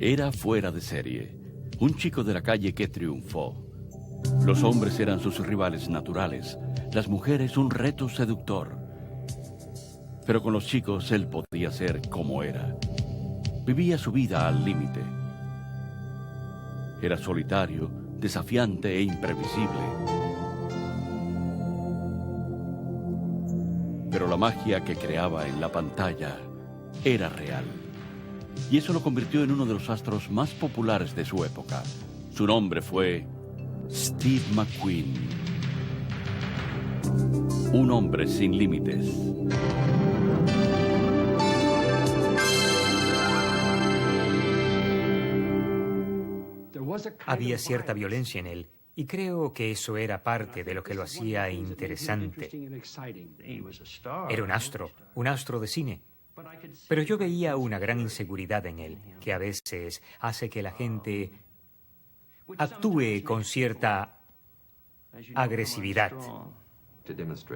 Era fuera de serie. Un chico de la calle que triunfó. Los hombres eran sus rivales naturales, las mujeres un reto seductor. Pero con los chicos él podía ser como era. Vivía su vida al límite. Era solitario, desafiante e imprevisible. Pero la magia que creaba en la pantalla era real. Y eso lo convirtió en uno de los astros más populares de su época. Su nombre fue Steve McQueen. Un hombre sin límites. Había cierta violencia en él, y creo que eso era parte de lo que lo hacía interesante. Era un astro de cine. Pero yo veía una gran inseguridad en él, que a veces hace que la gente actúe con cierta agresividad.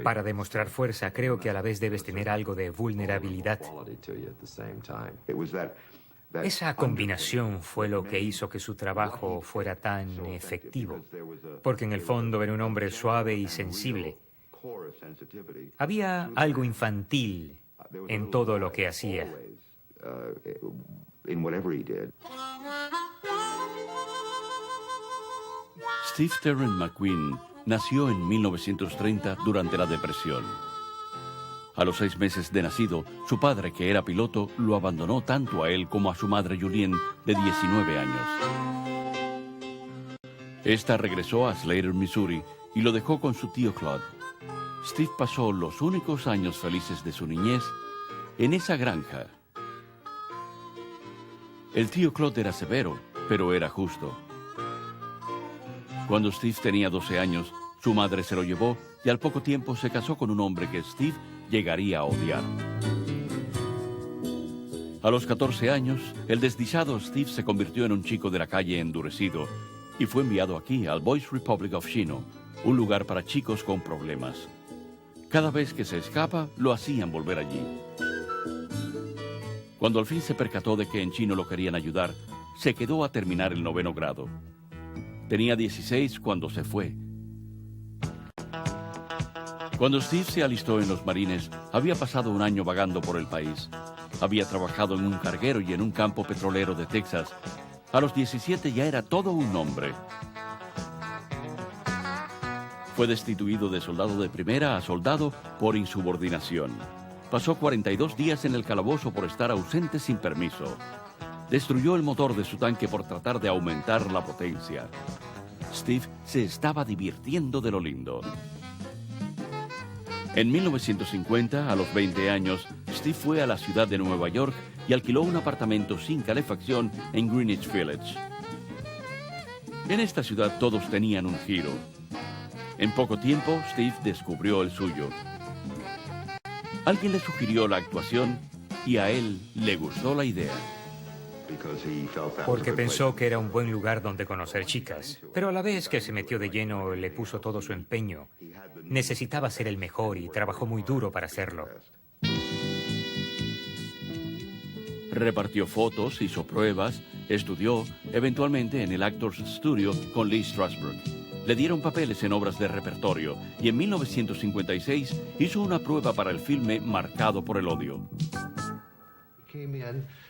Para demostrar fuerza, creo que a la vez debes tener algo de vulnerabilidad. Esa combinación fue lo que hizo que su trabajo fuera tan efectivo, porque en el fondo era un hombre suave y sensible. Había algo infantil en todo lo que hacía. Steve Terrence McQueen nació en 1930 durante la Depresión. A los 6 meses de nacido, su padre, que era piloto, lo abandonó tanto a él como a su madre Julienne, de 19 años. Esta regresó a Slater, Missouri, y lo dejó con su tío Claude. Steve pasó los únicos años felices de su niñez en esa granja. El tío Claude era severo, pero era justo. Cuando Steve tenía 12 años, su madre se lo llevó y al poco tiempo se casó con un hombre que Steve llegaría a odiar. A los 14 años, el desdichado Steve se convirtió en un chico de la calle endurecido y fue enviado aquí, al Boys Republic of Chino, un lugar para chicos con problemas. Cada vez que se escapa, lo hacían volver allí. Cuando al fin se percató de que en Chino lo querían ayudar, se quedó a terminar el 9º grado. Tenía 16 cuando se fue. Cuando Steve se alistó en los Marines, había pasado un año vagando por el país. Había trabajado en un carguero y en un campo petrolero de Texas. A los 17 ya era todo un hombre. Fue destituido de soldado de primera a soldado por insubordinación. Pasó 42 días en el calabozo por estar ausente sin permiso. Destruyó el motor de su tanque por tratar de aumentar la potencia. Steve se estaba divirtiendo de lo lindo. En 1950, a los 20 años, Steve fue a la ciudad de Nueva York y alquiló un apartamento sin calefacción en Greenwich Village. En esta ciudad todos tenían un giro. En poco tiempo, Steve descubrió el suyo. Alguien le sugirió la actuación y a él le gustó la idea. Porque pensó que era un buen lugar donde conocer chicas, pero a la vez que se metió de lleno le puso todo su empeño. Necesitaba ser el mejor y trabajó muy duro para hacerlo. Repartió fotos, hizo pruebas, estudió, eventualmente en el Actors Studio con Lee Strasberg. Le dieron papeles en obras de repertorio y en 1956 hizo una prueba para el filme Marcado por el odio.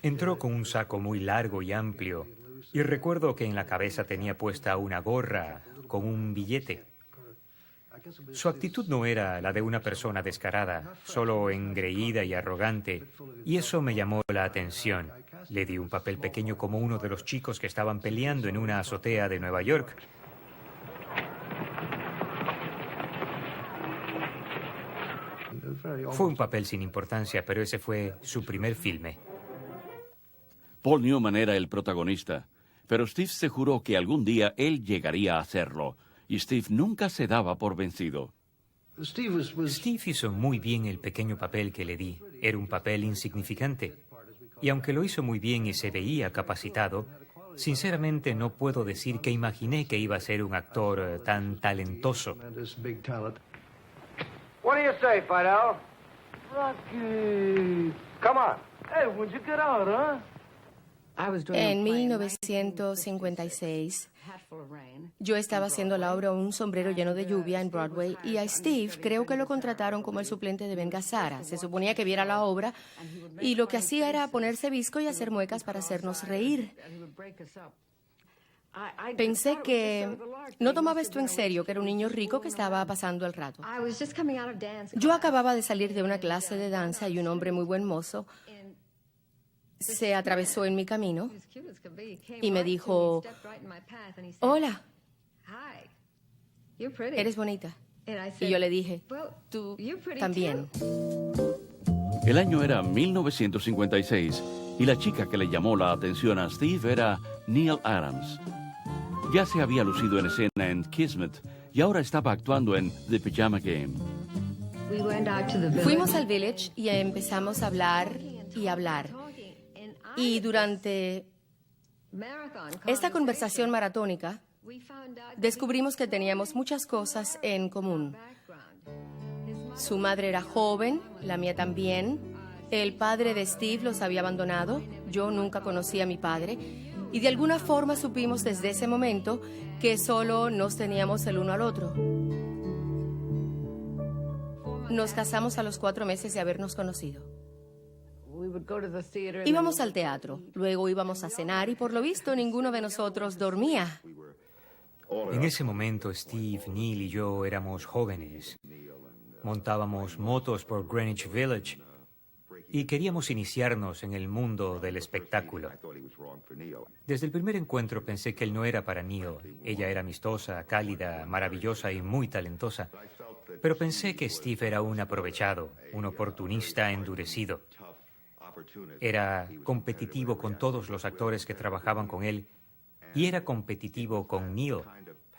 Entró con un saco muy largo y amplio, y recuerdo que en la cabeza tenía puesta una gorra con un billete. Su actitud no era la de una persona descarada, solo engreída y arrogante, y eso me llamó la atención. Le di un papel pequeño como uno de los chicos que estaban peleando en una azotea de Nueva York. Fue un papel sin importancia, pero ese fue su primer filme. Paul Newman era el protagonista, pero Steve se juró que algún día él llegaría a hacerlo, y Steve nunca se daba por vencido. Steve hizo muy bien el pequeño papel que le di. Era un papel insignificante. Y aunque lo hizo muy bien y se veía capacitado, sinceramente no puedo decir que imaginé que iba a ser un actor tan talentoso. What do you say, Fidel? Rocky. Come on. Hey, when'd you get out, huh? En 1956, yo estaba haciendo la obra Un sombrero lleno de lluvia en Broadway y a Steve creo que lo contrataron como el suplente de Ben Gazzara. Se suponía que viera la obra y lo que hacía era ponerse visco y hacer muecas para hacernos reír. Pensé que no tomaba esto en serio, que era un niño rico que estaba pasando el rato. Yo acababa de salir de una clase de danza y un hombre muy buen mozo se atravesó en mi camino y me dijo, hola, eres bonita. Y yo le dije, tú también. El año era 1956 y la chica que le llamó la atención a Steve era Neal Adams. Ya se había lucido en escena en Kismet y ahora estaba actuando en The Pajama Game. Fuimos al Village y empezamos a hablar y hablar. Y durante esta conversación maratónica, descubrimos que teníamos muchas cosas en común. Su madre era joven, la mía también. El padre de Steve los había abandonado. Yo nunca conocí a mi padre. Y de alguna forma supimos desde ese momento que solo nos teníamos el uno al otro. Nos casamos a los 4 meses de habernos conocido. Íbamos al teatro, luego íbamos a cenar y por lo visto ninguno de nosotros dormía. En ese momento Steve, Neal y yo éramos jóvenes. Montábamos motos por Greenwich Village y queríamos iniciarnos en el mundo del espectáculo. Desde el primer encuentro pensé que él no era para Neal. Ella era amistosa, cálida, maravillosa y muy talentosa. Pero pensé que Steve era un aprovechado, un oportunista endurecido. Era competitivo con todos los actores que trabajaban con él y era competitivo con Neal.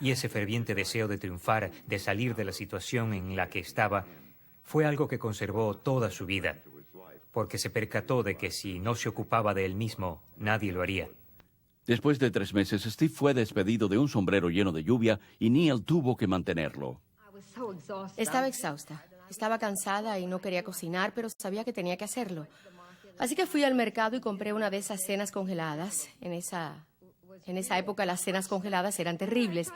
Y ese ferviente deseo de triunfar, de salir de la situación en la que estaba, fue algo que conservó toda su vida, porque se percató de que si no se ocupaba de él mismo, nadie lo haría. Después de 3 meses, Steve fue despedido de Un sombrero lleno de lluvia y Neal tuvo que mantenerlo. Estaba exhausta, estaba cansada y no quería cocinar, pero sabía que tenía que hacerlo. Así que fui al mercado y compré una de esas cenas congeladas. En esa época las cenas congeladas eran terribles.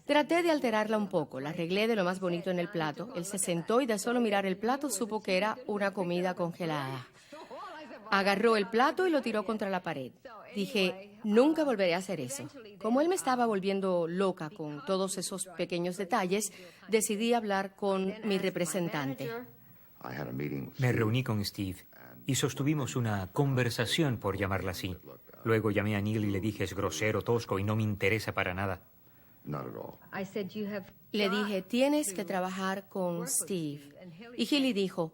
Traté de alterarla un poco, la arreglé de lo más bonito en el plato. Él se sentó y de solo mirar el plato supo que era una comida congelada. Agarró el plato y lo tiró contra la pared. Dije, nunca volveré a hacer eso. Como él me estaba volviendo loca con todos esos pequeños detalles, decidí hablar con mi representante. Me reuní con Steve y sostuvimos una conversación, por llamarla así. Luego llamé a Neal y le dije, es grosero, tosco y no me interesa para nada. Le dije, tienes que trabajar con Steve. Y Hilly dijo,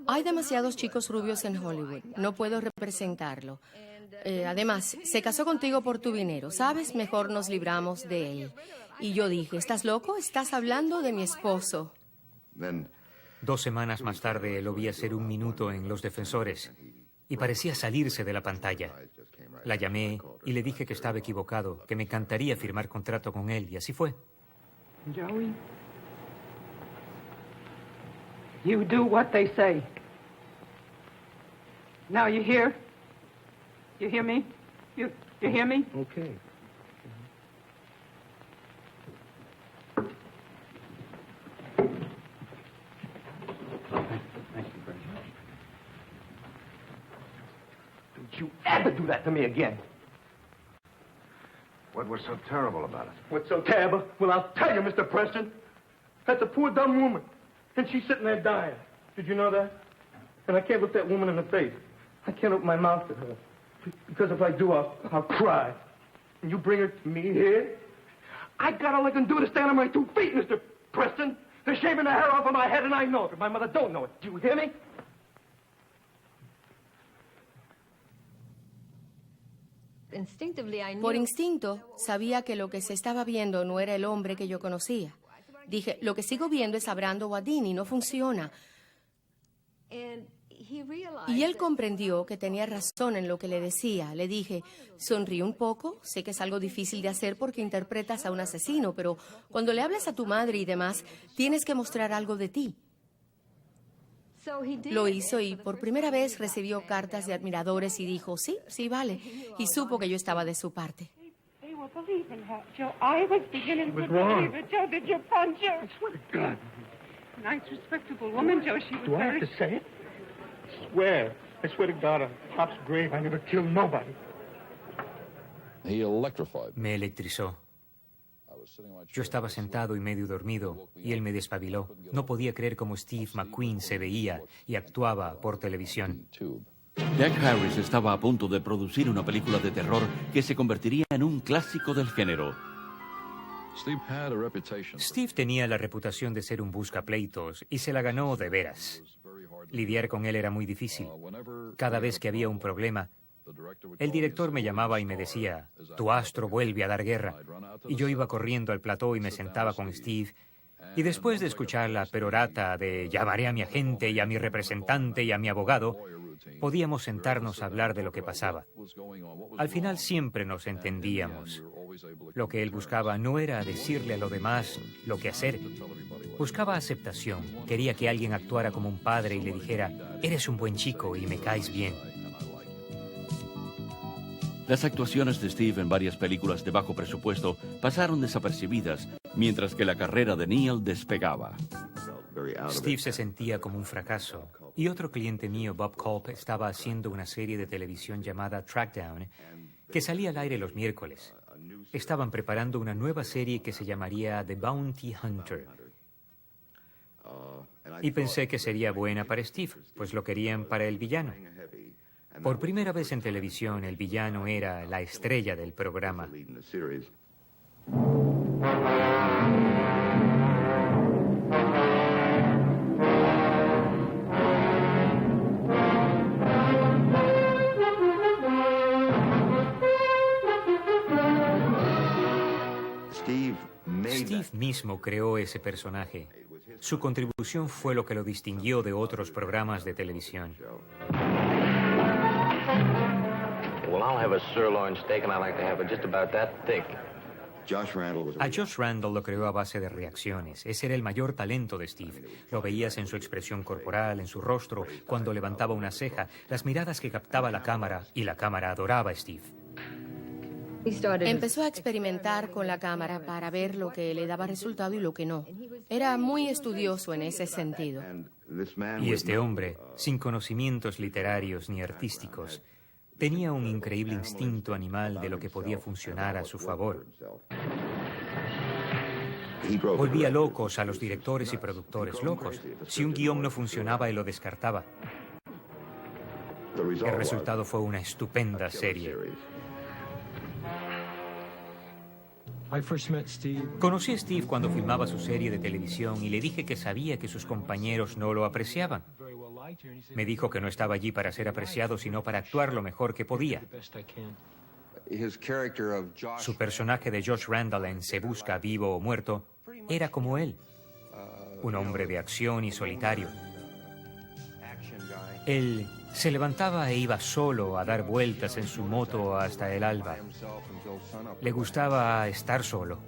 hay demasiados chicos rubios en Hollywood, no puedo representarlo. Además, se casó contigo por tu dinero, ¿sabes? Mejor nos libramos de él. Y yo dije, ¿estás loco? Estás hablando de mi esposo. 2 semanas más tarde lo vi hacer 1 minuto en Los Defensores y parecía salirse de la pantalla. La llamé y le dije que estaba equivocado, que me encantaría firmar contrato con él, y así fue. Joey, you do what they say. Now you hear? You hear me? You hear me? Okay. Don't you ever do that to me again. What was so terrible about it? What's so terrible? Well, I'll tell you, Mr. Preston. That's a poor, dumb woman. And she's sitting there dying. Did you know that? And I can't look that woman in the face. I can't open my mouth to her. Because if I do, I'll cry. And you bring her to me here? I got all I can do to stand on my 2 feet, Mr. Preston. They're shaving the hair off of my head, and I know it, but my mother don't know it. Do you hear me? Por instinto, sabía que lo que se estaba viendo no era el hombre que yo conocía. Dije, lo que sigo viendo es a Brando Guadini, y no funciona. Y él comprendió que tenía razón en lo que le decía. Le dije, sonríe un poco, sé que es algo difícil de hacer porque interpretas a un asesino, pero cuando le hablas a tu madre y demás, tienes que mostrar algo de ti. Lo hizo y por primera vez recibió cartas de admiradores y dijo, sí, sí, vale. Y supo que yo estaba de su parte. They were believing her, Joe. I was beginning to believe it. Joe, did you punch her? I swear to God. Nice, respectable woman, Joe. She was Do I have very... to say it? I swear to God, on Pop's grave, I never killed nobody. He electrified me. Me electrizó. Yo estaba sentado y medio dormido, y él me despabiló. No podía creer cómo Steve McQueen se veía y actuaba por televisión. Jack Harris estaba a punto de producir una película de terror que se convertiría en un clásico del género. Steve tenía la reputación de ser un buscapleitos y se la ganó de veras. Lidiar con él era muy difícil. Cada vez que había un problema, el director me llamaba y me decía, tu astro vuelve a dar guerra. Y yo iba corriendo al plató y me sentaba con Steve. Y después de escuchar la perorata de llamaré a mi agente y a mi representante y a mi abogado, podíamos sentarnos a hablar de lo que pasaba. Al final siempre nos entendíamos. Lo que él buscaba no era decirle a los demás lo que hacer. Buscaba aceptación. Quería que alguien actuara como un padre y le dijera, eres un buen chico y me caes bien. Las actuaciones de Steve en varias películas de bajo presupuesto pasaron desapercibidas, mientras que la carrera de Neil despegaba. Steve se sentía como un fracaso. Y otro cliente mío, Bob Culp, estaba haciendo una serie de televisión llamada Trackdown, que salía al aire los miércoles. Estaban preparando una nueva serie que se llamaría The Bounty Hunter. Y pensé que sería buena para Steve, pues lo querían para el villano. Por primera vez en televisión, el villano era la estrella del programa. Steve mismo creó ese personaje. Su contribución fue lo que lo distinguió de otros programas de televisión. Well, I'll have a sirloin steak, and I like to have it just about that thick. A Josh Randall lo creó a base de reacciones. Ese era el mayor talento de Steve. Lo veías en su expresión corporal, en su rostro, cuando levantaba una ceja, las miradas que captaba la cámara, y la cámara adoraba a Steve. Empezó a experimentar con la cámara para ver lo que le daba resultado y lo que no. Era muy estudioso en ese sentido. Y este hombre, sin conocimientos literarios ni artísticos, tenía un increíble instinto animal de lo que podía funcionar a su favor. Volvía locos a los directores y productores, locos. Si un guión no funcionaba, él lo descartaba. El resultado fue una estupenda serie. Conocí a Steve cuando filmaba su serie de televisión y le dije que sabía que sus compañeros no lo apreciaban. Me dijo que no estaba allí para ser apreciado, sino para actuar lo mejor que podía. Su personaje de Josh Randall en Se busca vivo o muerto era como él, un hombre de acción y solitario. Él se levantaba e iba solo a dar vueltas en su moto hasta el alba. Le gustaba estar solo.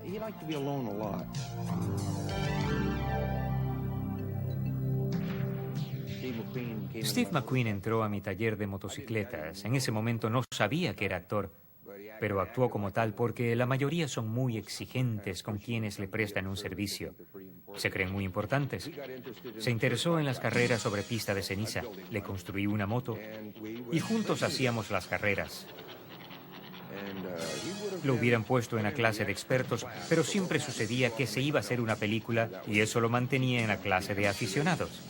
Steve McQueen entró a mi taller de motocicletas. En ese momento no sabía que era actor, pero actuó como tal porque la mayoría son muy exigentes con quienes le prestan un servicio. Se creen muy importantes. Se interesó en las carreras sobre pista de ceniza. Le construí una moto y juntos hacíamos las carreras. Lo hubieran puesto en la clase de expertos, pero siempre sucedía que se iba a hacer una película y eso lo mantenía en la clase de aficionados.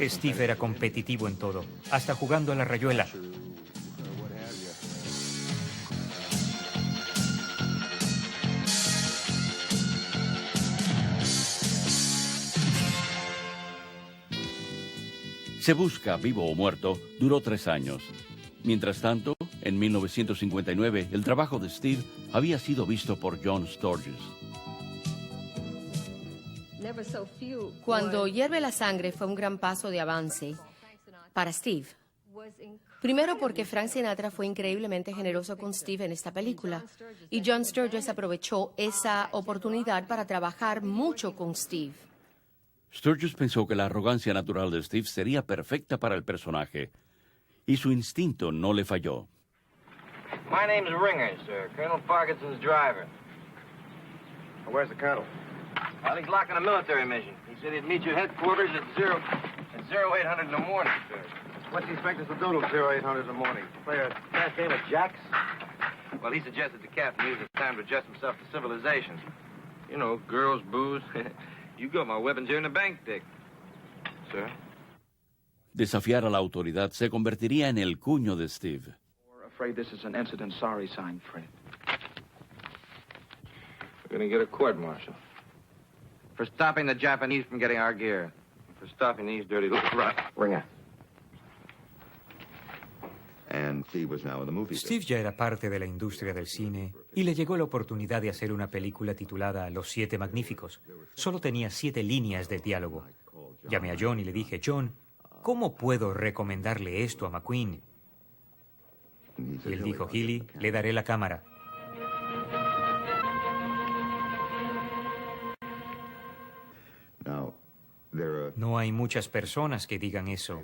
Steve era competitivo en todo, hasta jugando a la rayuela. Se busca, vivo o muerto, duró 3 años. Mientras tanto, en 1959, el trabajo de Steve había sido visto por John Sturges. Cuando hierve la sangre fue un gran paso de avance para Steve. Primero porque Frank Sinatra fue increíblemente generoso con Steve en esta película y John Sturges aprovechó esa oportunidad para trabajar mucho con Steve. Sturges pensó que la arrogancia natural de Steve sería perfecta para el personaje y su instinto no le falló. My name's Ringer, sir. Colonel Parkinson's driver. Where's the colonel? Well, he's locking a military mission. He said he'd meet you at headquarters at 0800 in the morning, sir. What's he expect us to do till 0800 in the morning? Play a fast game of jacks? Well, he suggested the captain use his time to adjust himself to civilization. You know, girls, booze. You got my weapons here in the bank, Dick. Sir? Desafiar a la autoridad se convertiría en el cuño de Steve. We're afraid this is an incident sorry sign, Fred. We're going to get a court-martial. For stopping the Japanese from getting our gear. For stopping these dirty little rats. Ringer. Steve ya era parte de la industria del cine y le llegó la oportunidad de hacer una película titulada Los Siete Magníficos. Solo tenía 7 líneas de diálogo. Llamé a John y le dije, John, ¿cómo puedo recomendarle esto a McQueen? Y él dijo, Healy, le daré la cámara. No hay muchas personas que digan eso,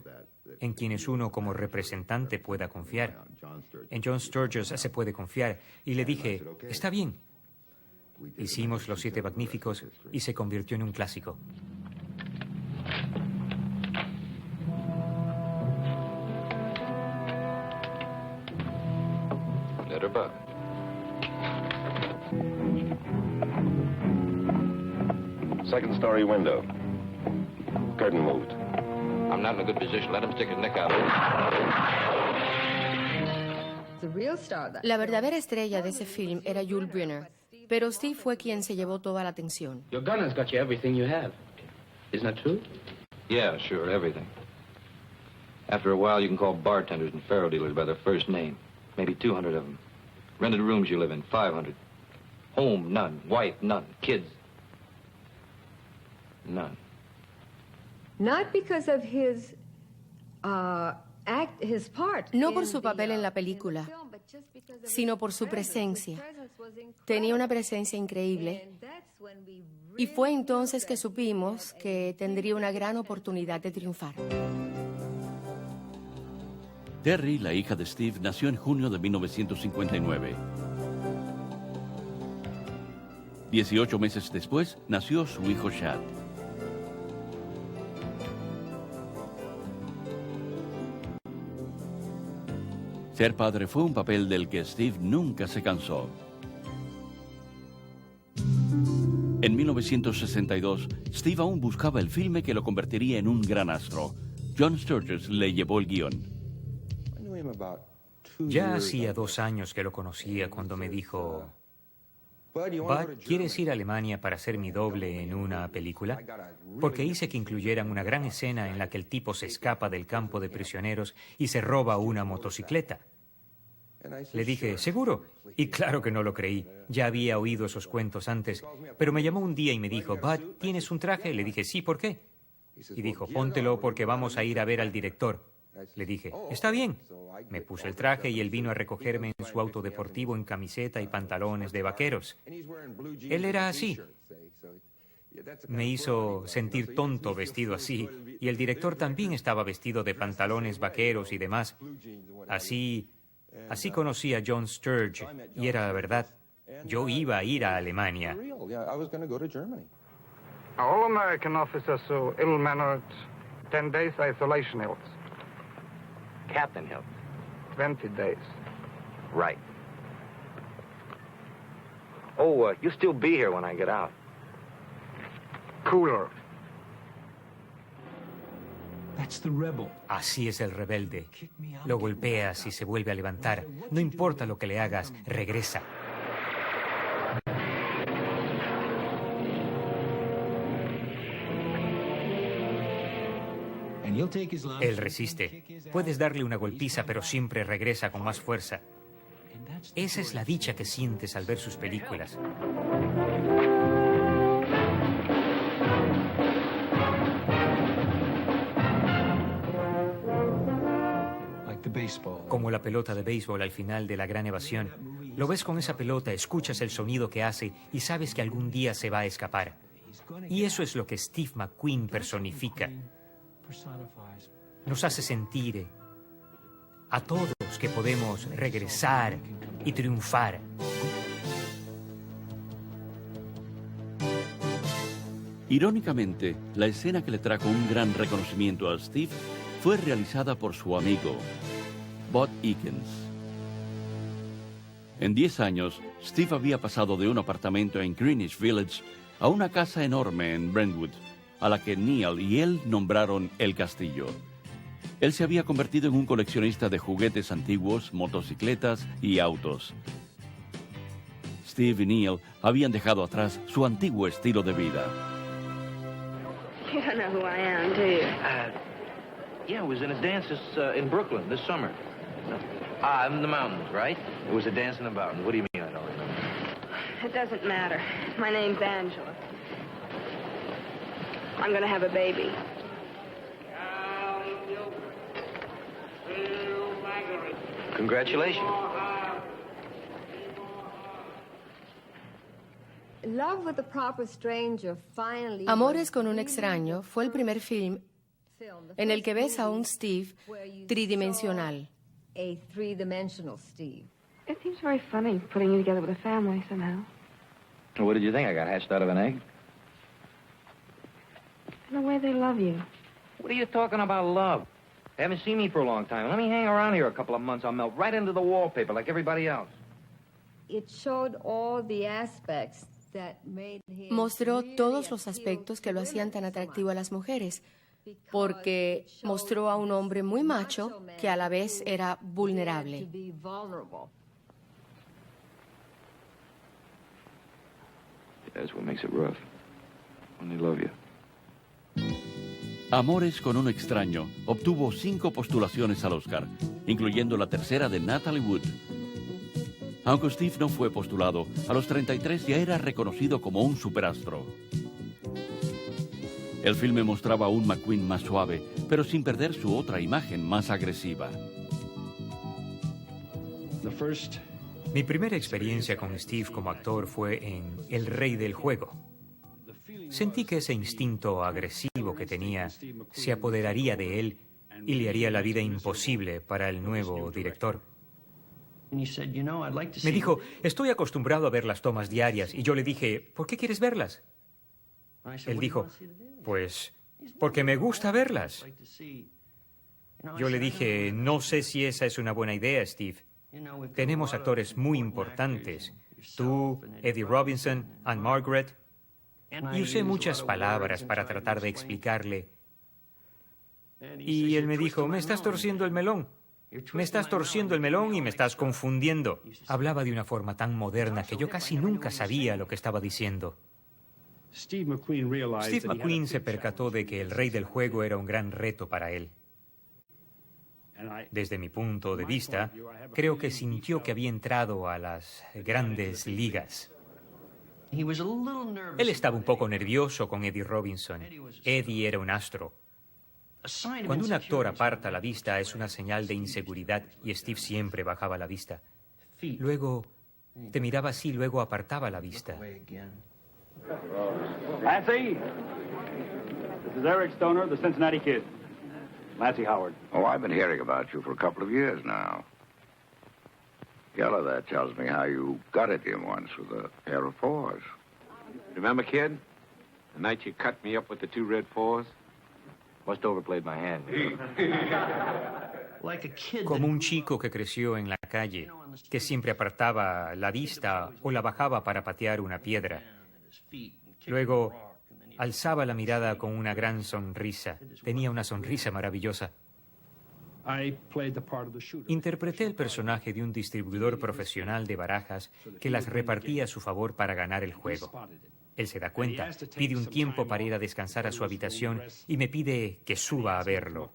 en quienes uno como representante pueda confiar. En John Sturges se puede confiar. Y le dije, está bien. Hicimos Los Siete Magníficos y se convirtió en un clásico. Letterbug. Second story window. Curtain moved. I'm not in a good position. Let him stick his neck out. La verdadera estrella de ese film era Yul Brynner, pero Steve fue quien se llevó toda la atención. Your gun has got you everything you have. Isn't that true? Yeah, sure, everything. After a while, you can call bartenders and faro dealers by their first name. Maybe 200 of them. Rented rooms you live in, 500. Home, none. Wife, none. Kids, none. Not because of his part. No por su papel en la película, sino por su presencia. Tenía una presencia increíble y fue entonces que supimos que tendría una gran oportunidad de triunfar. Terry, la hija de Steve, nació en junio de 1959. 18 meses después, nació su hijo Chad. Ser padre fue un papel del que Steve nunca se cansó. En 1962, Steve aún buscaba el filme que lo convertiría en un gran astro. John Sturges le llevó el guión. Ya hacía 2 años que lo conocía cuando me dijo, Bud, ¿quieres ir a Alemania para ser mi doble en una película? Porque hice que incluyeran una gran escena en la que el tipo se escapa del campo de prisioneros y se roba una motocicleta. Le dije, ¿seguro? Y claro que no lo creí. Ya había oído esos cuentos antes. Pero me llamó un día y me dijo, Bud, ¿tienes un traje? Le dije, sí, ¿por qué? Y dijo, póntelo porque vamos a ir a ver al director. Le dije, está bien. Me puse el traje y él vino a recogerme en su auto deportivo en camiseta y pantalones de vaqueros. Él era así. Me hizo sentir tonto vestido así. Y el director también estaba vestido de pantalones vaqueros y demás. Así conocí a John Sturges y era la verdad. Yo iba a ir a Alemania. All American officers so ill-mannered, 10 days isolation Hills. Captain Hill. 20 days. Right. Oh, you'll still be here when I get out. Cooler. Así es el rebelde. Lo golpeas y se vuelve a levantar. No importa lo que le hagas, regresa. Él resiste. Puedes darle una golpiza, pero siempre regresa con más fuerza. Esa es la dicha que sientes al ver sus películas. Como la pelota de béisbol al final de La Gran Evasión. Lo ves con esa pelota, escuchas el sonido que hace y sabes que algún día se va a escapar. Y eso es lo que Steve McQueen personifica. Nos hace sentir a todos que podemos regresar y triunfar. Irónicamente, la escena que le trajo un gran reconocimiento a Steve fue realizada por su amigo, Bud Ekins. En 10 años, Steve había pasado de un apartamento en Greenwich Village a una casa enorme en Brentwood, a la que Neil y él nombraron El Castillo. Él se había convertido en un coleccionista de juguetes antiguos, motocicletas y autos. Steve y Neil habían dejado atrás su antiguo estilo de vida. You don't know who I am, do you? Yeah, I was in a dance in Brooklyn this summer. In the mountains, right? It was a dance in the mountains. What do you mean I don't remember? It doesn't matter. My name's Angela. I'm going to have a baby. Congratulations. Love with a Proper Stranger finally... Amores con un extraño fue el primer film en el que ves a un Steve tridimensional. A three-dimensional Steve. It seems very funny putting you together with a family somehow. What did you think? I got hatched out of an egg? And the way they love you. What are you talking about love? They haven't seen me for a long time. Let me hang around here a couple of months. I'll melt right into the wallpaper like everybody else. It showed all the aspects that made him... Mostró todos los aspectos que lo hacían tan atractivo a las mujeres, porque mostró a un hombre muy macho que a la vez era vulnerable. That's what makes it rough. When they love you. Amores con un extraño obtuvo 5 postulaciones al Oscar, incluyendo la tercera de Natalie Wood. Aunque Steve no fue postulado, a los 33 ya era reconocido como un superastro. El filme mostraba a un McQueen más suave, pero sin perder su otra imagen más agresiva. Mi primera experiencia con Steve como actor fue en El Rey del Juego. Sentí que ese instinto agresivo que tenía se apoderaría de él y le haría la vida imposible para el nuevo director. Me dijo, estoy acostumbrado a ver las tomas diarias, y yo le dije, ¿por qué quieres verlas? Él dijo, pues, porque me gusta verlas. Yo le dije, no sé si esa es una buena idea, Steve. Tenemos actores muy importantes. Tú, Eddie Robinson, Anne Margaret. Y usé muchas palabras para tratar de explicarle. Y él me dijo, me estás torciendo el melón. Me estás torciendo el melón y me estás confundiendo. Hablaba de una forma tan moderna que yo casi nunca sabía lo que estaba diciendo. Steve McQueen se percató de que El Rey del Juego era un gran reto para él. Desde mi punto de vista, creo que sintió que había entrado a las grandes ligas. Él estaba un poco nervioso con Eddie Robinson. Eddie era un astro. Cuando un actor aparta la vista es una señal de inseguridad y Steve siempre bajaba la vista. Luego te miraba así, luego apartaba la vista. Lancy, this is Eric Stoner, the Cincinnati Kid. Lancy Howard. Oh, I've been hearing about you for a couple of years now. Yellow there tells me how you gutted him once with a pair of paws. Remember, kid? The night you cut me up with the 2 red paws? Must have overplayed my hand. Como un chico que creció en la calle, que siempre apartaba la vista o la bajaba para patear una piedra. Luego alzaba la mirada con una gran sonrisa. Tenía una sonrisa maravillosa. Interpreté el personaje de un distribuidor profesional de barajas que las repartía a su favor para ganar el juego. Él se da cuenta, pide un tiempo para ir a descansar a su habitación y me pide que suba a verlo.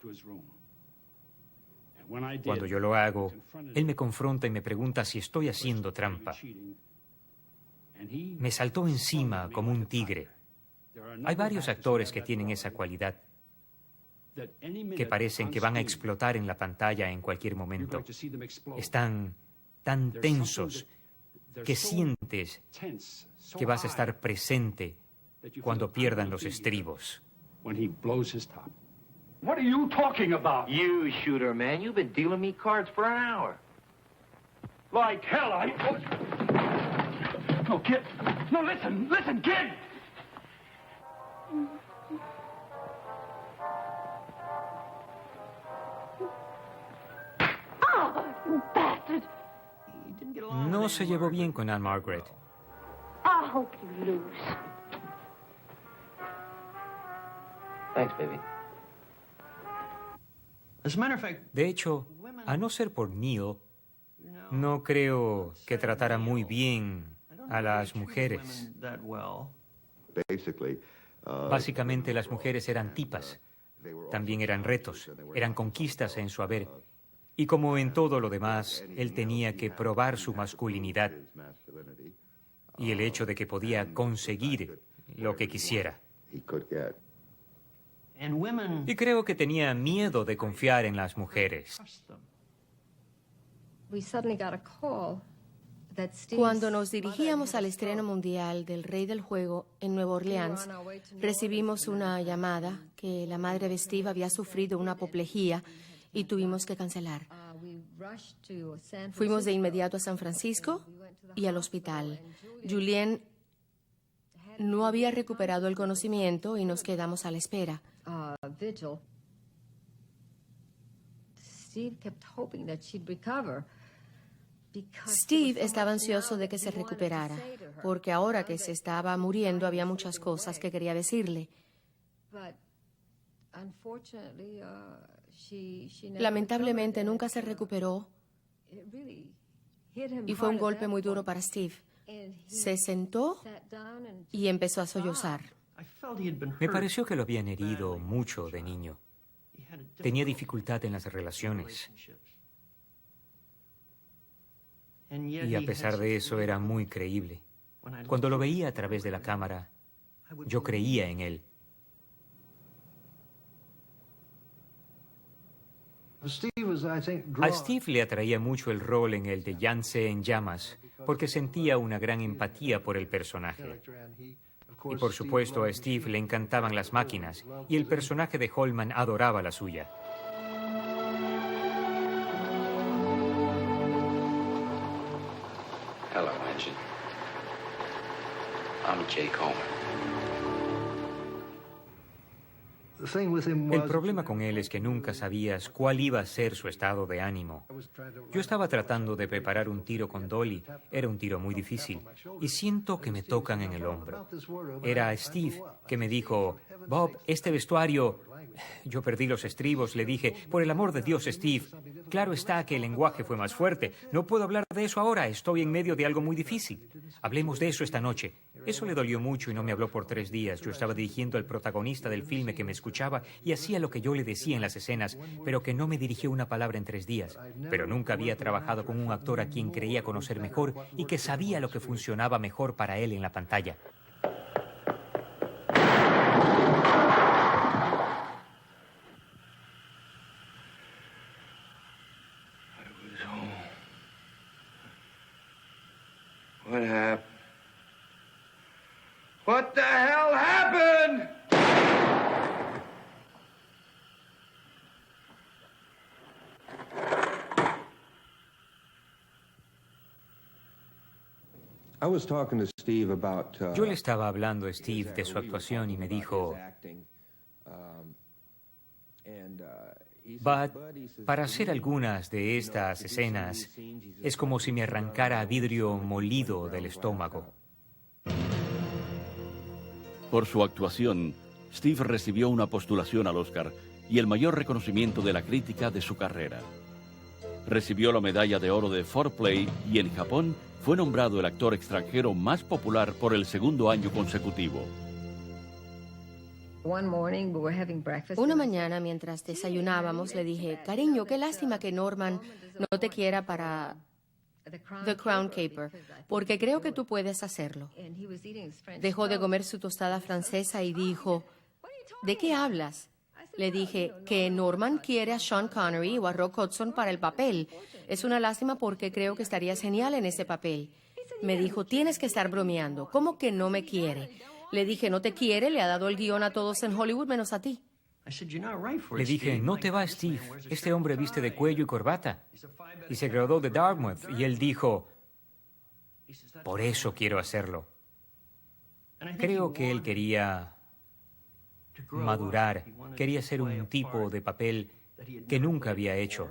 Cuando yo lo hago, él me confronta y me pregunta si estoy haciendo trampa. Me saltó encima como un tigre. Hay varios actores que tienen esa cualidad. que parecen que van a explotar en la pantalla en cualquier momento. Están tan tensos que sientes que vas a estar presente cuando pierdan los estribos. What are you talking about? You shooter, man. You've been dealing me cards for an hour. Like hell, No, kid. No, listen, kid! Oh, you bastard! No se llevó bien con Anne Margaret. I hope you lose. Thanks, baby. De hecho, a no ser por Neil, no creo que tratara muy bien a las mujeres. Básicamente, las mujeres eran tipas. También eran retos, eran conquistas en su haber. Y como en todo lo demás, él tenía que probar su masculinidad y el hecho de que podía conseguir lo que quisiera. Y creo que tenía miedo de confiar en las mujeres. Cuando nos dirigíamos al estreno mundial del Rey del Juego en Nueva Orleans, recibimos una llamada que la madre de Steve había sufrido una apoplejía y tuvimos que cancelar. Fuimos de inmediato a San Francisco y al hospital. Julien no había recuperado el conocimiento y nos quedamos a la espera. Steve estaba ansioso de que se recuperara, porque ahora que se estaba muriendo había muchas cosas que quería decirle. Lamentablemente nunca se recuperó y fue un golpe muy duro para Steve. Se sentó y empezó a sollozar. Me pareció que lo habían herido mucho de niño. Tenía dificultad en las relaciones. Y a pesar de eso era muy creíble. Cuando lo veía a través de la cámara, yo creía en él. A Steve le atraía mucho el rol en el de Yance en llamas, porque sentía una gran empatía por el personaje. Y por supuesto a Steve le encantaban las máquinas, y el personaje de Holman adoraba la suya. Hello, Engine. I'm Jake Holman. El problema con él es que nunca sabías cuál iba a ser su estado de ánimo. Yo estaba tratando de preparar un tiro con Dolly. Era un tiro muy difícil. Y siento que me tocan en el hombro. Era Steve que me dijo, Bob, este vestuario... Yo perdí los estribos, le dije, por el amor de Dios, Steve. Claro está que el lenguaje fue más fuerte. No puedo hablar de eso ahora, estoy en medio de algo muy difícil. Hablemos de eso esta noche. Eso le dolió mucho y no me habló por 3 días. Yo estaba dirigiendo al protagonista del filme que me escuchaba y hacía lo que yo le decía en las escenas, pero que no me dirigió una palabra en 3 días. Pero nunca había trabajado con un actor a quien creía conocer mejor y que sabía lo que funcionaba mejor para él en la pantalla. What happened? What the hell happened? Yo le estaba hablando a Steve de su actuación y me dijo, Bud, para hacer algunas de estas escenas es como si me arrancara vidrio molido del estómago. Por su actuación, Steve recibió una postulación al Oscar y el mayor reconocimiento de la crítica de su carrera. Recibió la medalla de oro de 4Play y en Japón fue nombrado el actor extranjero más popular por el 2º año consecutivo. Una mañana, mientras desayunábamos, le dije, cariño, qué lástima que Norman no te quiera para The Crown Caper, porque creo que tú puedes hacerlo. Dejó de comer su tostada francesa y dijo, ¿de qué hablas? Le dije que Norman quiere a Sean Connery o a Rock Hudson para el papel. Es una lástima porque creo que estarías genial en ese papel. Me dijo, tienes que estar bromeando. ¿Cómo que no me quiere? Le dije, no te quiere, le ha dado el guión a todos en Hollywood menos a ti. Le dije, no te va, Steve. Este hombre viste de cuello y corbata. Y se graduó de Dartmouth. Y él dijo, por eso quiero hacerlo. Creo que él quería madurar, quería ser un tipo de papel que nunca había hecho.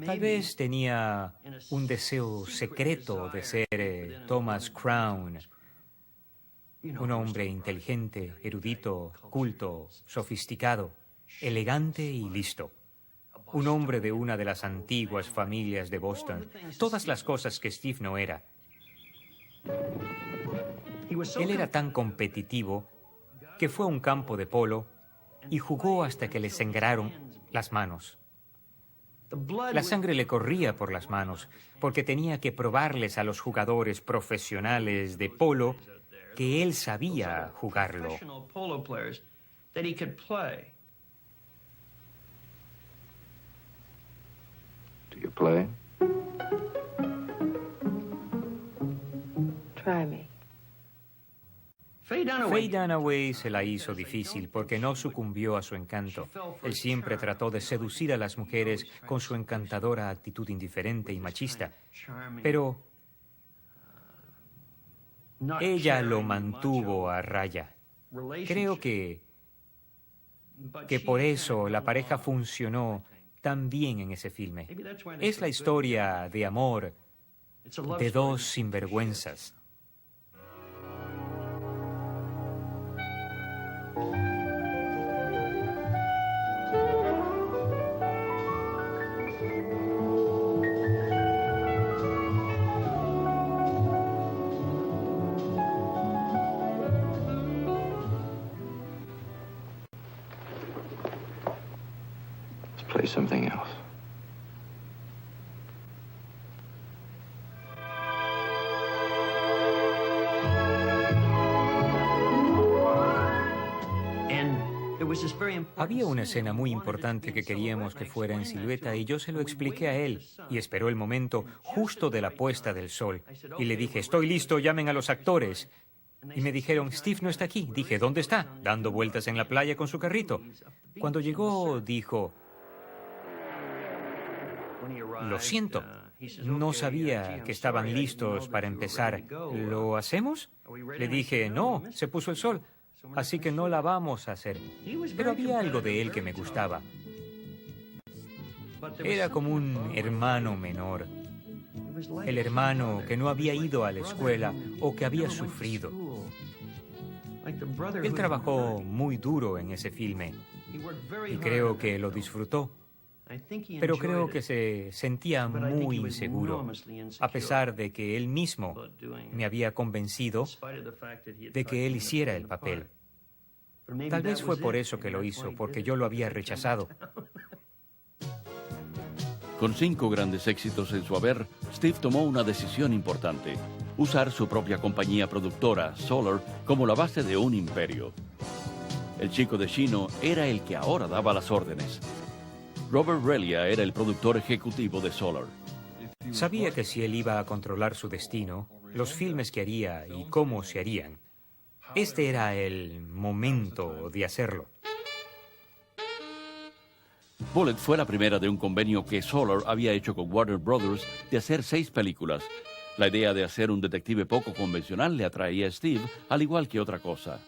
Tal vez tenía un deseo secreto de ser Thomas Crown, un hombre inteligente, erudito, culto, sofisticado, elegante y listo. Un hombre de una de las antiguas familias de Boston. Todas las cosas que Steve no era. Él era tan competitivo que fue a un campo de polo y jugó hasta que le sangraron las manos. La sangre le corría por las manos porque tenía que probarles a los jugadores profesionales de polo que él sabía jugarlo. Do you play? Try me. Faye Dunaway se la hizo difícil porque no sucumbió a su encanto. Él siempre trató de seducir a las mujeres con su encantadora actitud indiferente y machista. Pero ella lo mantuvo a raya. Creo que por eso la pareja funcionó tan bien en ese filme. Es la historia de amor de dos sinvergüenzas. Play something else. Había una escena muy importante que queríamos que fuera en silueta y yo se lo expliqué a él y esperó el momento justo de la puesta del sol. Y le dije, estoy listo, llamen a los actores. Y me dijeron, Steve no está aquí. Dije, ¿dónde está? Dando vueltas en la playa con su carrito. Cuando llegó, dijo, lo siento, no sabía que estaban listos para empezar. ¿Lo hacemos? Le dije, no, se puso el sol, así que no la vamos a hacer. Pero había algo de él que me gustaba. Era como un hermano menor. El hermano que no había ido a la escuela o que había sufrido. Él trabajó muy duro en ese filme y creo que lo disfrutó. Pero creo que se sentía muy inseguro, a pesar de que él mismo me había convencido de que él hiciera el papel. Tal vez fue por eso que lo hizo, porque yo lo había rechazado. Con 5 grandes éxitos en su haber, Steve tomó una decisión importante: usar su propia compañía productora, Solar, como la base de un imperio. El chico de Chino era el que ahora daba las órdenes. Robert Relia era el productor ejecutivo de Solar. Sabía que si él iba a controlar su destino, los filmes que haría y cómo se harían, este era el momento de hacerlo. Bullet fue la primera de un convenio que Solar había hecho con Warner Brothers de hacer 6 películas. La idea de hacer un detective poco convencional le atraía a Steve, al igual que otra cosa.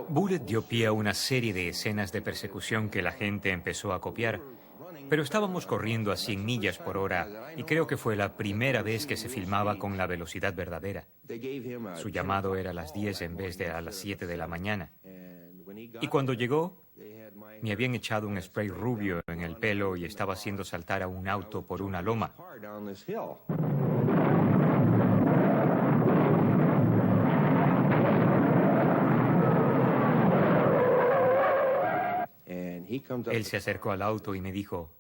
Bullet dio pie a una serie de escenas de persecución que la gente empezó a copiar. Pero estábamos corriendo a 100 millas por hora y creo que fue la primera vez que se filmaba con la velocidad verdadera. Su llamado era a las 10 en vez de a las 7 de la mañana. Y cuando llegó, me habían echado un spray rubio en el pelo y estaba haciendo saltar a un auto por una loma. Él se acercó al auto y me dijo,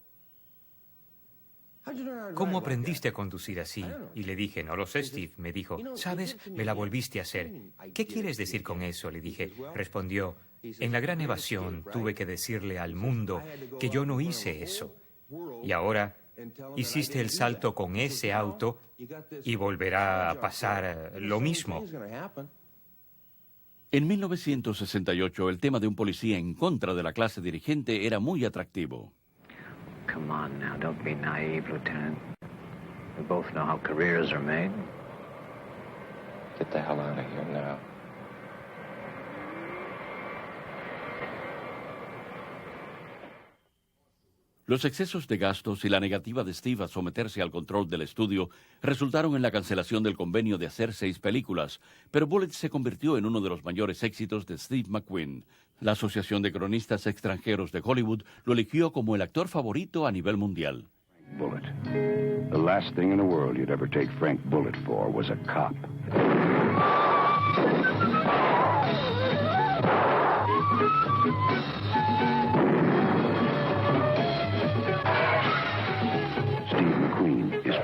¿cómo aprendiste a conducir así? Y le dije, no lo sé, Steve. Me dijo, ¿sabes? Me la volviste a hacer. ¿Qué quieres decir con eso? Le dije. Respondió, en la gran evasión tuve que decirle al mundo que yo no hice eso. Y ahora hiciste el salto con ese auto y volverá a pasar lo mismo. En 1968, el tema de un policía en contra de la clase dirigente era muy atractivo. Come on now, don't be naive, Lieutenant. We both know how careers are made. Get the hell out of here now. Los excesos de gastos y la negativa de Steve a someterse al control del estudio resultaron en la cancelación del convenio de hacer 6 películas, pero Bullitt se convirtió en uno de los mayores éxitos de Steve McQueen. La Asociación de Cronistas Extranjeros de Hollywood lo eligió como el actor favorito a nivel mundial. Bullitt. The last thing in the world you'd ever take Frank Bullitt for was a cop.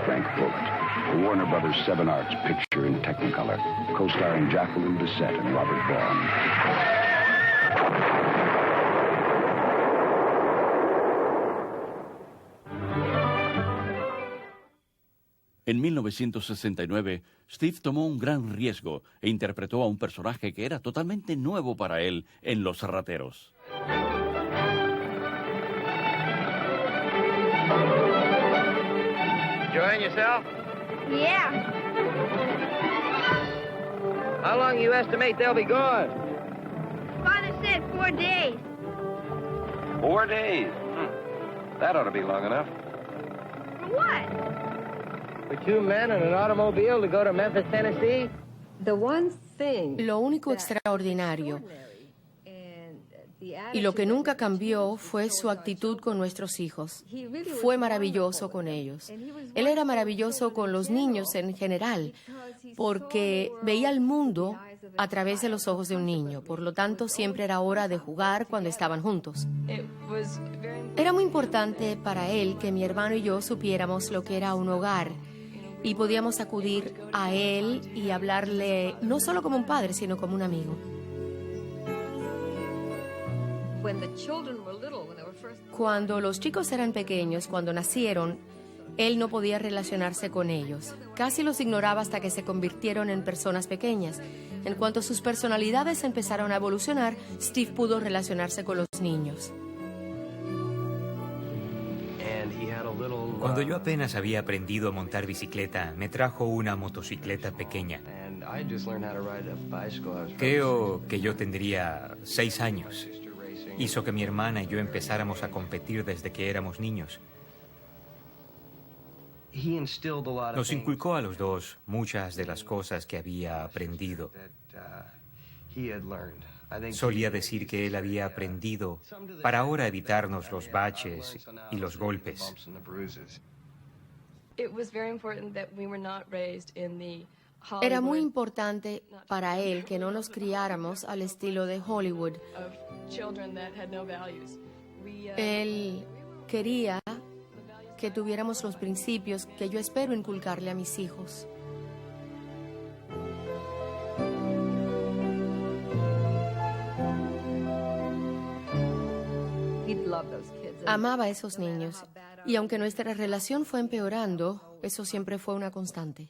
Frank Bullitt, a Warner Brothers 7 Arts picture in Technicolor, co-starring Jacqueline Bisset and Robert Vaughn. En 1969, Steve tomó un gran riesgo e interpretó a un personaje que era totalmente nuevo para él en Los Rateros. Enjoying yourself? Yeah. How long you estimate they'll be gone? Father said 4 days. 4 days? That ought to be long enough. For what? For 2 men and an automobile to go to Memphis, Tennessee? The one thing Lo único extraordinario y lo que nunca cambió fue su actitud con nuestros hijos. Fue maravilloso con ellos. Él era maravilloso con los niños en general, porque veía el mundo a través de los ojos de un niño. Por lo tanto, siempre era hora de jugar cuando estaban juntos. Era muy importante para él que mi hermano y yo supiéramos lo que era un hogar y podíamos acudir a él y hablarle no solo como un padre, sino como un amigo. Cuando los chicos eran pequeños, cuando nacieron, él no podía relacionarse con ellos. Casi los ignoraba hasta que se convirtieron en personas pequeñas. En cuanto sus personalidades empezaron a evolucionar, Steve pudo relacionarse con los niños. Cuando yo apenas había aprendido a montar bicicleta, me trajo una motocicleta pequeña. Creo que yo tendría 6 años. Hizo que mi hermana y yo empezáramos a competir desde que éramos niños. Nos inculcó a los dos muchas de las cosas que había aprendido. Solía decir que él había aprendido para ahora evitarnos los baches y los golpes. Era muy importante para él que no nos criáramos al estilo de Hollywood. Él quería que tuviéramos los principios que yo espero inculcarle a mis hijos. Amaba a esos niños, y aunque nuestra relación fue empeorando, eso siempre fue una constante.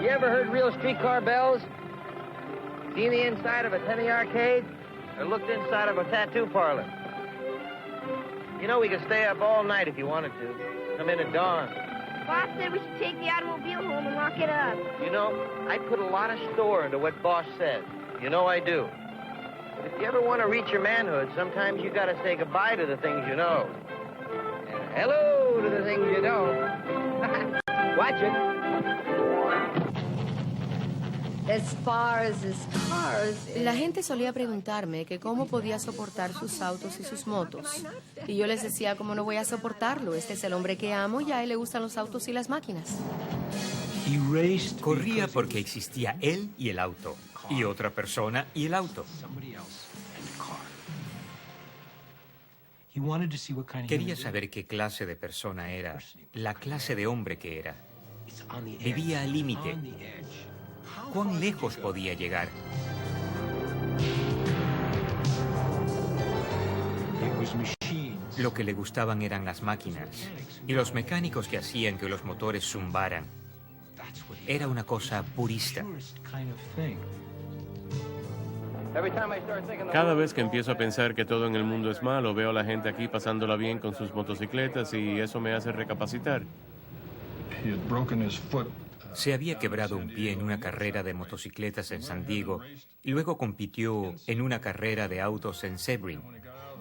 You ever heard real streetcar bells? Seen the inside of a penny arcade? Or looked inside of a tattoo parlor? You know, we could stay up all night if you wanted to. Come in at dawn. Boss said we should take the automobile home and lock it up. You know, I put a lot of store into what Boss said. You know I do. But if you ever want to reach your manhood, sometimes you got to say goodbye to the things you know. And hello to the things you don't. Watch it. La gente solía preguntarme que cómo podía soportar sus autos y sus motos. Y yo les decía, ¿cómo no voy a soportarlo? Este es el hombre que amo y a él le gustan los autos y las máquinas. Corría porque existía él y el auto, y otra persona y el auto. Quería saber qué clase de persona era, la clase de hombre que era. Vivía al límite. ¿Cuán lejos podía llegar? Lo que le gustaban eran las máquinas y los mecánicos que hacían que los motores zumbaran. Era una cosa purista. Cada vez que empiezo a pensar que todo en el mundo es malo, veo a la gente aquí pasándola bien con sus motocicletas y eso me hace recapacitar. Se había quebrado un pie en una carrera de motocicletas en San Diego y luego compitió en una carrera de autos en Sebring.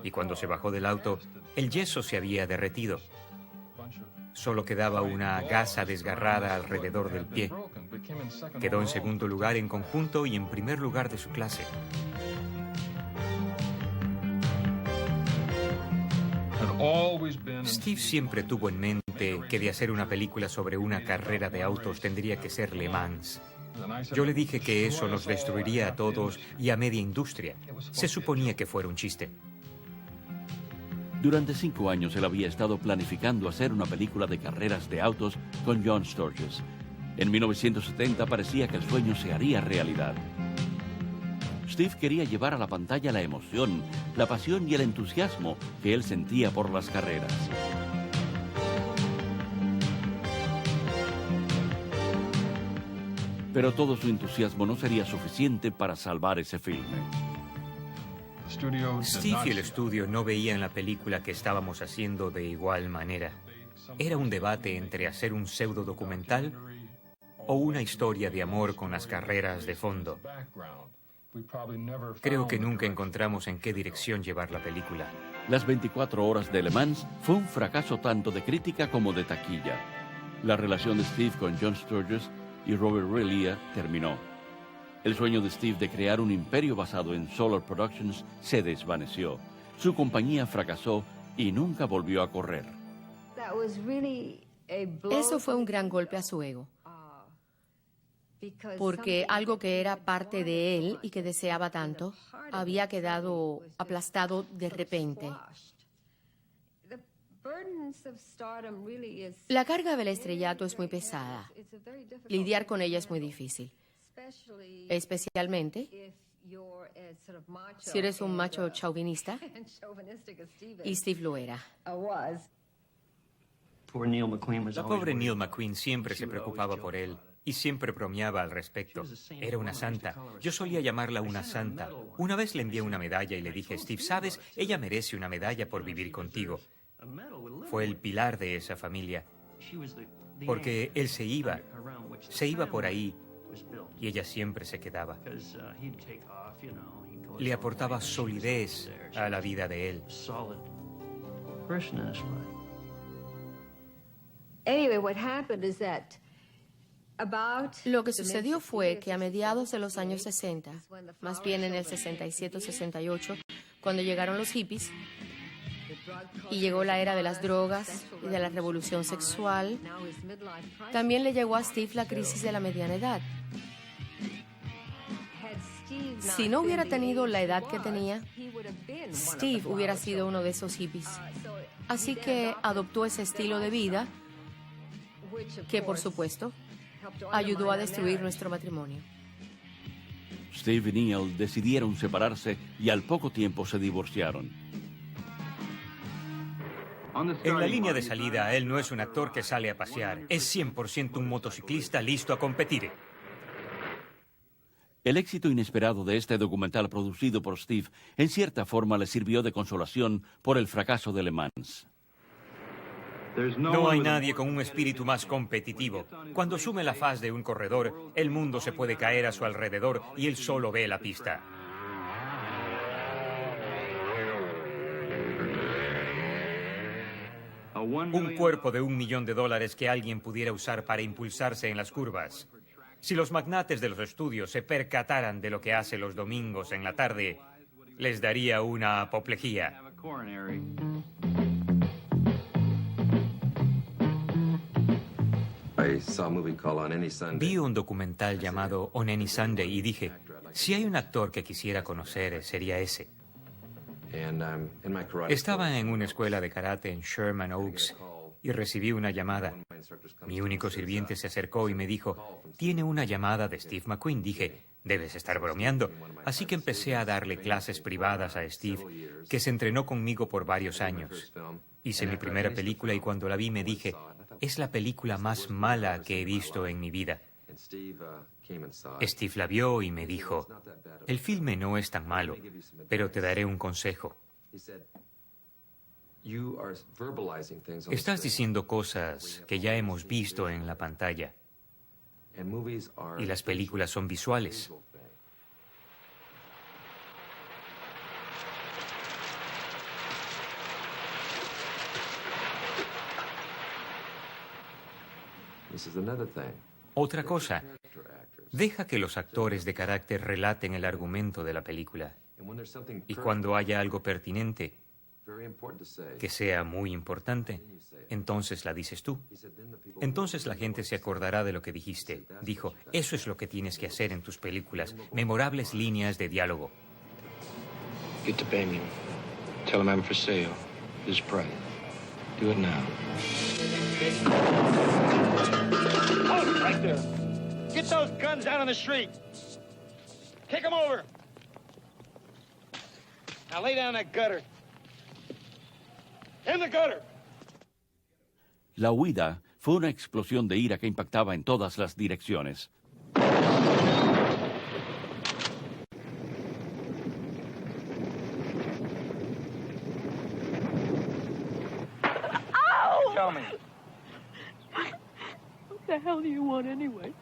Y cuando se bajó del auto, el yeso se había derretido. Solo quedaba una gasa desgarrada alrededor del pie. Quedó en segundo lugar en conjunto y en primer lugar de su clase. Steve siempre tuvo en mente que de hacer una película sobre una carrera de autos tendría que ser Le Mans. Yo le dije que eso nos destruiría a todos y a media industria. Se suponía que fuera un chiste. Durante 5 años él había estado planificando hacer una película de carreras de autos con John Sturges. En 1970 parecía que el sueño se haría realidad. Steve quería llevar a la pantalla la emoción, la pasión y el entusiasmo que él sentía por las carreras. Pero todo su entusiasmo no sería suficiente para salvar ese filme. Steve y el estudio no veían la película que estábamos haciendo de igual manera. Era un debate entre hacer un pseudo documental o una historia de amor con las carreras de fondo. Creo que nunca encontramos en qué dirección llevar la película. Las 24 horas de Le Mans fue un fracaso tanto de crítica como de taquilla. La relación de Steve con John Sturges y Robert Relia terminó. El sueño de Steve de crear un imperio basado en Solar Productions se desvaneció. Su compañía fracasó y nunca volvió a correr. Eso fue un gran golpe a su ego. Porque algo que era parte de él y que deseaba tanto había quedado aplastado de repente. La carga del estrellato es muy pesada. Lidiar con ella es muy difícil. Especialmente si eres un macho chauvinista, y Steve lo era. La pobre Neil McQueen siempre se preocupaba por él y siempre bromeaba al respecto. Era una santa. Yo solía llamarla una santa. Una vez le envié una medalla y le dije, Steve, ¿sabes? Ella merece una medalla por vivir contigo. Fue el pilar de esa familia. Porque él se iba por ahí y ella siempre se quedaba. Le aportaba solidez a la vida de él. Lo que sucedió fue que a mediados de los años 60, más bien en el 67 o 68, cuando llegaron los hippies y llegó la era de las drogas y de la revolución sexual, también le llegó a Steve la crisis de la mediana edad. Si no hubiera tenido la edad que tenía, Steve hubiera sido uno de esos hippies. Así que adoptó ese estilo de vida que, por supuesto, ayudó a destruir nuestro matrimonio. Steve y Neil decidieron separarse y al poco tiempo se divorciaron. En la línea de salida, él no es un actor que sale a pasear. Es 100% un motociclista listo a competir. El éxito inesperado de este documental producido por Steve en cierta forma le sirvió de consolación por el fracaso de Le Mans. No hay nadie con un espíritu más competitivo. Cuando asume la faz de un corredor, el mundo se puede caer a su alrededor y él solo ve la pista. Un cuerpo de $1 millón que alguien pudiera usar para impulsarse en las curvas. Si los magnates de los estudios se percataran de lo que hace los domingos en la tarde, les daría una apoplejía. Vi un documental llamado On Any Sunday y dije, si hay un actor que quisiera conocer, sería ese. Estaba en una escuela de karate en Sherman Oaks y recibí una llamada. Mi único sirviente se acercó y me dijo, «Tiene una llamada de Steve McQueen». Dije, «Debes estar bromeando». Así que empecé a darle clases privadas a Steve, que se entrenó conmigo por varios años. Hice mi primera película y cuando la vi me dije, «Es la película más mala que he visto en mi vida». Steve la vio y me dijo, «El filme no es tan malo, pero te daré un consejo. Estás diciendo cosas que ya hemos visto en la pantalla. Y las películas son visuales. Otra cosa, deja que los actores de carácter relaten el argumento de la película. Y cuando haya algo pertinente, que sea muy importante, entonces la dices tú. Entonces la gente se acordará de lo que dijiste. Dijo, eso es lo que tienes que hacer en tus películas, memorables líneas de diálogo. Get to Birmingham. Tell him I'm for sale. His price. Do it now. Hold right there. Get those guns out on the street. Kick them over. Now lay down that gutter. In the gutter. La huida fue una explosión de ira que impactaba en todas las direcciones. Tell me. What the hell do you want anyway?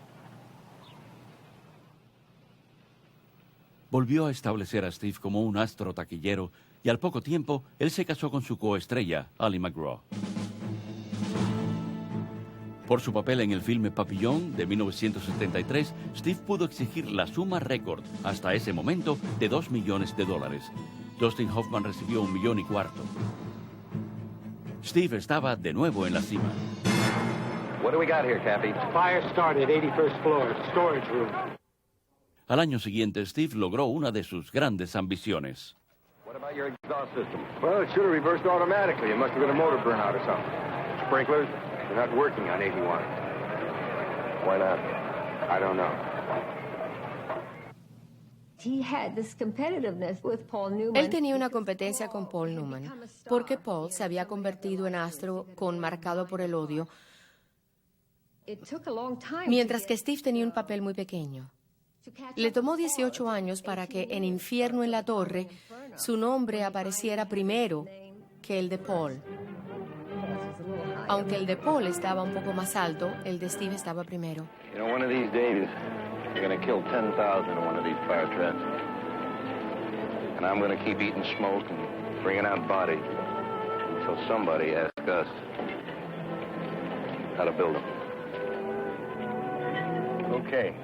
Volvió a establecer a Steve como un astro taquillero y al poco tiempo él se casó con su coestrella, Ali MacGraw. Por su papel en el filme Papillon de 1973, Steve pudo exigir la suma récord hasta ese momento de $2 millones. Dustin Hoffman recibió $1,4 millones. Steve estaba de nuevo en la cima. What do we got here, Cappy? Fire started, 81st floor, storage room. Al año siguiente, Steve logró una de sus grandes ambiciones. What about your exhaust system? Well, it should have reversed automatically. It must have been a motor burnout or something. Sprinklers? They're not working on 81. Why not? I don't know. He had this competitiveness with Paul Newman. Él tenía una competencia con Paul Newman, porque Paul se había convertido en astro marcado por el odio, mientras que Steve tenía un papel muy pequeño. Le tomó 18 años para que en Infierno en la Torre su nombre apareciera primero que el de Paul. Aunque el de Paul estaba un poco más alto, el de Steve estaba primero. You know, one of these days, you're going to kill 10,000 in one of these fire traps. And I'm going to keep eating smoke and bringing out bodies until somebody asks us how to build them. Okay.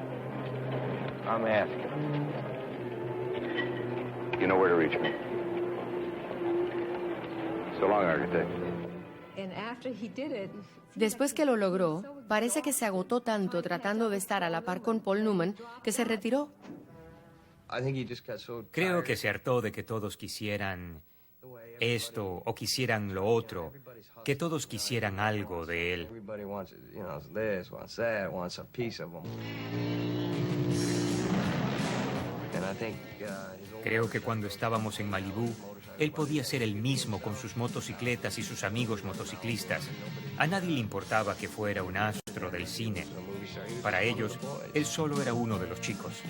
I'm asking. You know where to reach me. So long, architect. Después que lo logró, parece que se agotó tanto tratando de estar a la par con Paul Newman que se retiró. Creo que se hartó de que todos quisieran esto o quisieran lo otro, que todos quisieran algo de él. Creo que cuando estábamos en Malibú, él podía ser el mismo con sus motocicletas y sus amigos motociclistas. A nadie le importaba que fuera un astro del cine. Para ellos, él solo era uno de los chicos.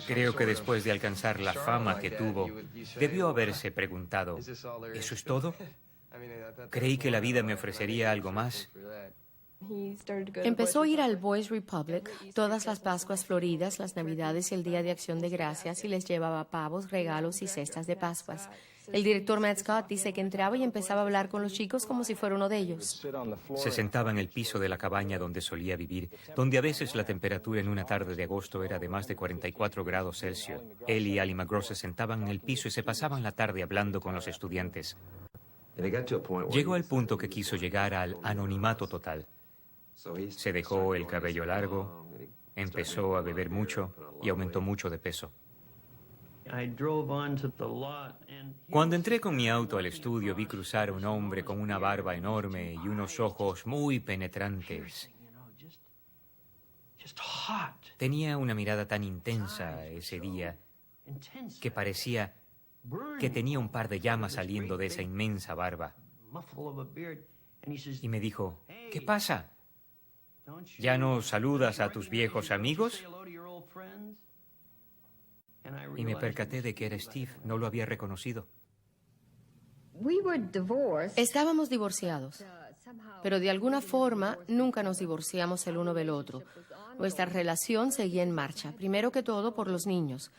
Creo que después de alcanzar la fama que tuvo, debió haberse preguntado, ¿eso es todo? Creí que la vida me ofrecería algo más. Empezó a ir al Boys Republic todas las Pascuas floridas, las Navidades y el Día de Acción de Gracias y les llevaba pavos, regalos y cestas de Pascuas. El director Matt Scott dice que entraba y empezaba a hablar con los chicos como si fuera uno de ellos. Se sentaba en el piso de la cabaña donde solía vivir, donde a veces la temperatura en una tarde de agosto era de más de 44 grados Celsius. Él y Ali MacGraw se sentaban en el piso y se pasaban la tarde hablando con los estudiantes. Llegó al punto que quiso llegar al anonimato total. Se dejó el cabello largo, empezó a beber mucho y aumentó mucho de peso. Cuando entré con mi auto al estudio, vi cruzar a un hombre con una barba enorme y unos ojos muy penetrantes. Tenía una mirada tan intensa ese día que parecía que tenía un par de llamas saliendo de esa inmensa barba. Y me dijo, ¿qué pasa? ¿Ya no saludas a tus viejos amigos? Y me percaté de que era Steve. No lo había reconocido. Estábamos divorciados, pero de alguna forma nunca nos divorciamos el uno del otro. Nuestra relación seguía en marcha, primero que todo por los niños.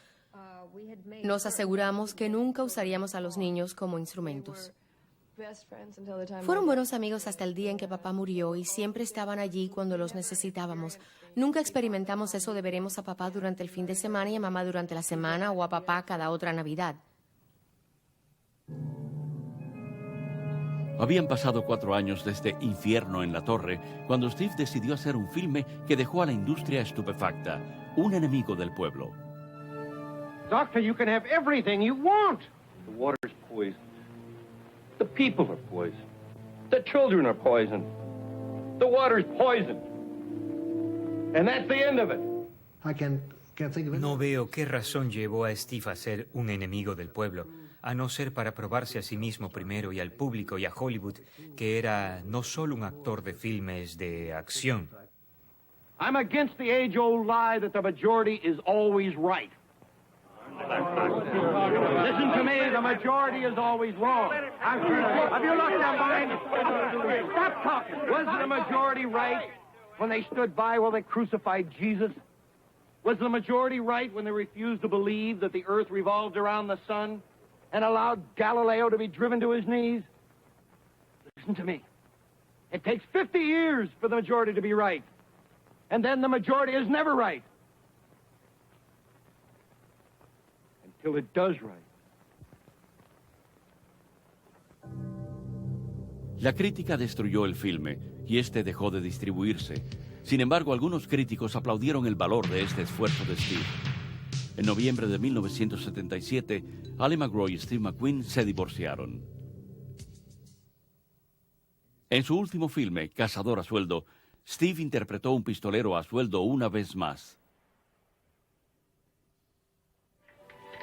Nos aseguramos que nunca usaríamos a los niños como instrumentos. Fueron buenos amigos hasta el día en que papá murió y siempre estaban allí cuando los necesitábamos. Nunca experimentamos eso de veremos a papá durante el fin de semana y a mamá durante la semana o a papá cada otra Navidad. Habían pasado 4 años desde Infierno en la Torre cuando Steve decidió hacer un filme que dejó a la industria estupefacta, Un enemigo del pueblo. Doctor, you can have everything you want. The water's poisoned. The people are poisoned. The children are poisoned. The water's poisoned. And that's the end of it. No veo qué razón llevó a Steve a ser un enemigo del pueblo, a no ser para probarse a sí mismo primero y al público y a Hollywood que era no solo un actor de filmes de acción. I'm against the age-old lie that the majority is always right. Listen to me, the majority is always wrong. Have you lost your mind? Stop talking. Was the majority right when they stood by while they crucified Jesus? Was the majority right when they refused to believe that the earth revolved around the sun and allowed Galileo to be driven to his knees? Listen to me. It takes 50 years for the majority to be right. And then the majority is never right. Until it does right. La crítica destruyó el filme y este dejó de distribuirse. Sin embargo, algunos críticos aplaudieron el valor de este esfuerzo de Steve. En noviembre de 1977, Ali MacGraw y Steve McQueen se divorciaron. En su último filme, Cazador a sueldo, Steve interpretó un pistolero a sueldo una vez más.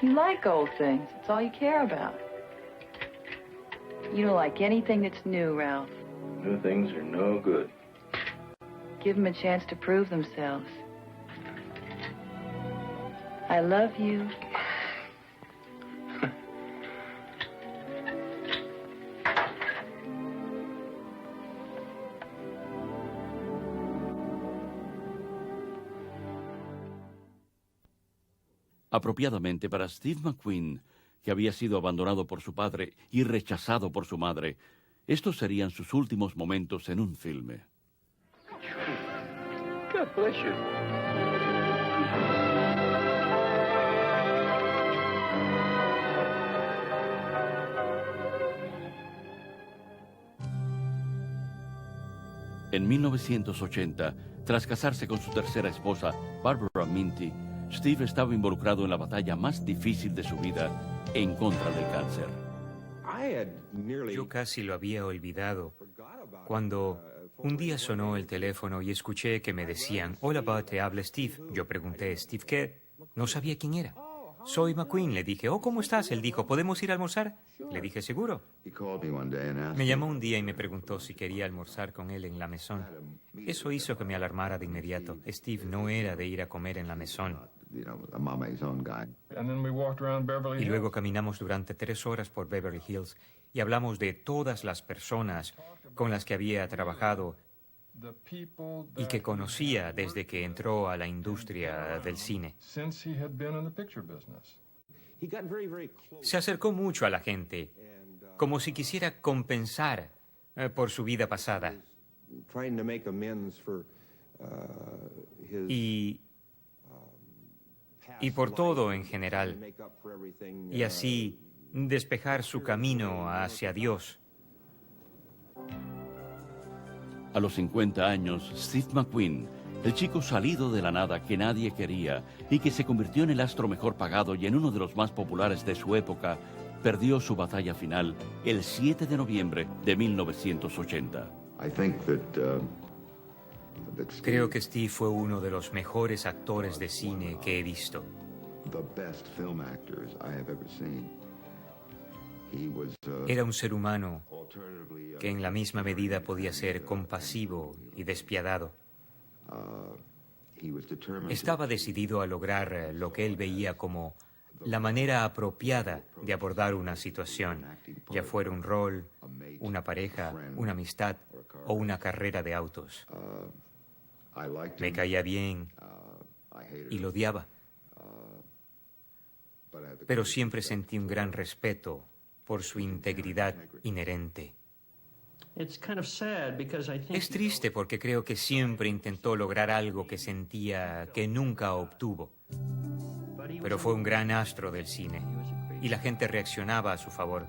You like old things. It's all you care about. You don't like anything that's new, Ralph. New things are no good. Give them a chance to prove themselves. I love you. Apropiadamente para Steve McQueen, que había sido abandonado por su padre y rechazado por su madre, estos serían sus últimos momentos en un filme. God bless you. En 1980, tras casarse con su tercera esposa, Barbara Minty, Steve estaba involucrado en la batalla más difícil de su vida en contra del cáncer. Yo casi lo había olvidado cuando un día sonó el teléfono y escuché que me decían, hola, Bud, te habla Steve. Yo pregunté, ¿Steve qué? No sabía quién era. Soy McQueen, le dije. Oh, ¿cómo estás? Él dijo, ¿podemos ir a almorzar? Le dije, seguro. Me llamó un día y me preguntó si quería almorzar con él en la Maison. Eso hizo que me alarmara de inmediato. Steve no era de ir a comer en la Maison. Y luego caminamos durante 3 horas por Beverly Hills y hablamos de todas las personas con las que había trabajado y que conocía desde que entró a la industria del cine. Se acercó mucho a la gente, como si quisiera compensar por su vida pasada. Y por todo en general, y así despejar su camino hacia Dios. A los 50 años, Steve McQueen, el chico salido de la nada que nadie quería y que se convirtió en el astro mejor pagado y en uno de los más populares de su época, perdió su batalla final el 7 de noviembre de 1980. Creo que Steve fue uno de los mejores actores de cine que he visto. Era un ser humano que en la misma medida podía ser compasivo y despiadado. Estaba decidido a lograr lo que él veía como la manera apropiada de abordar una situación, ya fuera un rol, una pareja, una amistad o una carrera de autos. Me caía bien y lo odiaba, pero siempre sentí un gran respeto por su integridad inherente. Es triste porque creo que siempre intentó lograr algo que sentía que nunca obtuvo. Pero fue un gran astro del cine y la gente reaccionaba a su favor.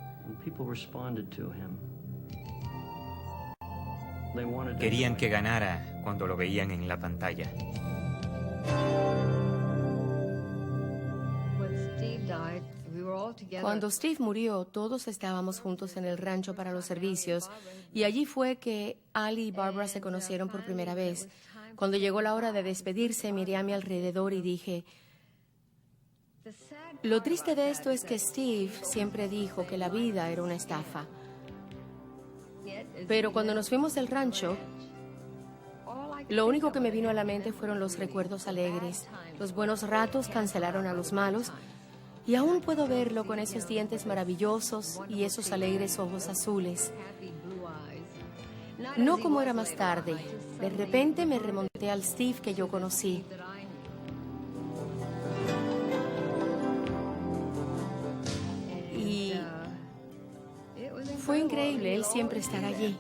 Querían que ganara cuando lo veían en la pantalla. Cuando Steve murió, todos estábamos juntos en el rancho para los servicios y allí fue que Ali y Barbara se conocieron por primera vez. Cuando llegó la hora de despedirse, miré a mi alrededor y dije, lo triste de esto es que Steve siempre dijo que la vida era una estafa. Pero cuando nos fuimos del rancho, lo único que me vino a la mente fueron los recuerdos alegres. Los buenos ratos cancelaron a los malos y aún puedo verlo con esos dientes maravillosos y esos alegres ojos azules. No como era más tarde. De repente me remonté al Steve que yo conocí. Y fue increíble él siempre estar allí.